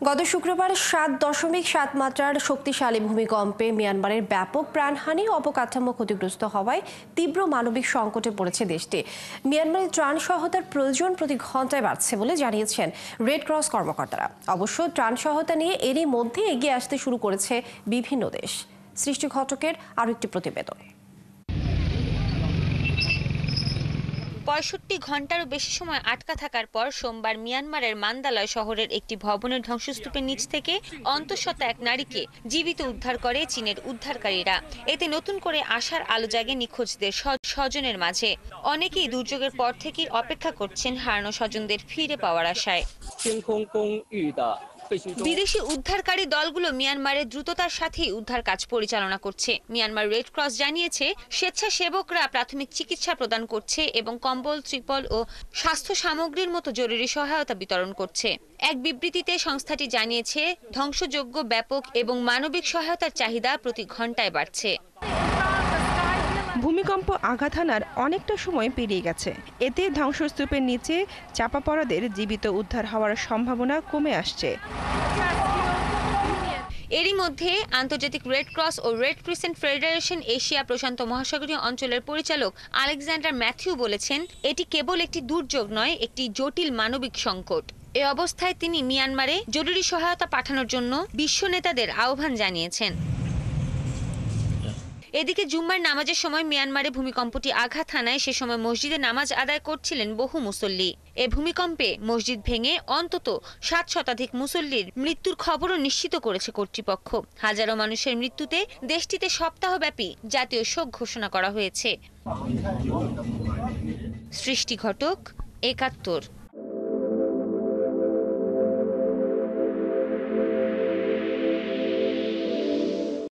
গত শুক্রবার ৭.৭ মাত্রার শক্তিশালী ভূমিকম্পে মিয়ানমারের ব্যাপক প্রাণহানি ও অবকাঠামো ক্ষতিগ্রস্ত হওয়ায় তীব্র মানবিক সংকটে পড়েছে দেশটি। মিয়ানমারের ত্রাণ সহায়তার প্রয়োজন প্রতি ঘন্টায় বাড়ছে বলে জানিয়েছেন রেড ক্রস কর্মকর্তারা। অবশ্য ত্রাণ সহায়তা নিয়ে এরই মধ্যে এগিয়ে আসতে শুরু করেছে বিভিন্ন দেশ। সৃষ্টি ঘটকের আরও একটি প্রতিবেদন। ৬৫ ঘন্টারও বেশি সময় আটকা থাকার পর সোমবার মিয়ানমারের মান্দালয় শহরের একটি ভবনের ধ্বংসস্তূপের নিচ থেকে অন্তঃসত্ত্বা এক নারীকে জীবিত উদ্ধার করে চীনের উদ্ধারকারীরা। এতে নতুন করে আশার আলো জাগে নিখোঁজদের স্বজনের মাঝে। অনেকেই দুর্যোগের পর থেকেই অপেক্ষা করছেন হারানো স্বজনদের ফিরে পাওয়ার আশায়। বিদেশি উদ্ধারকারী দলগুলো মিয়ানমারের দ্রুততার সাথেই উদ্ধার কাজ পরিচালনা করছে। মিয়ানমার রেড ক্রস জানিয়েছে, স্বেচ্ছাসেবকরা প্রাথমিক চিকিৎসা প্রদান করছে এবং কম্বল, ত্রিপল ও স্বাস্থ্য সামগ্রীর মতো জরুরি সহায়তা বিতরণ করছে। এক বিবৃতিতে সংস্থাটি জানিয়েছে, ধ্বংসযজ্ঞ ব্যাপক এবং মানবিক সহায়তার চাহিদা প্রতি ঘন্টায় বাড়ছে। ভূমিকম্প আঘাত হানার অনেকটা সময় পেরিয়ে গেছে। এতে ধ্বংসস্তূপের নিচে চাপা পড়াদের জীবিত উদ্ধার হওয়ার সম্ভাবনা কমে আসছে। এরই মধ্যে আন্তর্জাতিক রেড ক্রস ও রেড ক্রিসেন্ট ফেডারেশন এশিয়া প্রশান্ত মহাসাগরীয় অঞ্চলের পরিচালক আলেকজান্ডার ম্যাথিউ বলেছেন, এটি কেবল একটি দুর্যোগ নয়, একটি জটিল মানবিক সংকট। এ অবস্থায় তিনি মিয়ানমারে জরুরি সহায়তা পাঠানোর জন্য বিশ্ব নেতাদের আহ্বান জানিয়েছেন। এদিকে জুম্মার নামাজের সময় মিয়ানমারে ভূমিকম্পটি আঘাত হানায় সে সময় মসজিদে নামাজ আদায় করছিলেন বহু মুসল্লি। এ ভূমিকম্পে মসজিদ ভেঙে অন্তত ৭ শতাধিক মুসল্লির মৃত্যুর খবরও নিশ্চিত করেছে কর্তৃপক্ষ। হাজারো মানুষের মৃত্যুতে দেশটিতে সপ্তাহব্যাপী জাতীয় শোক ঘোষণা করা হয়েছে। সৃষ্টি ঘটক, ৭১।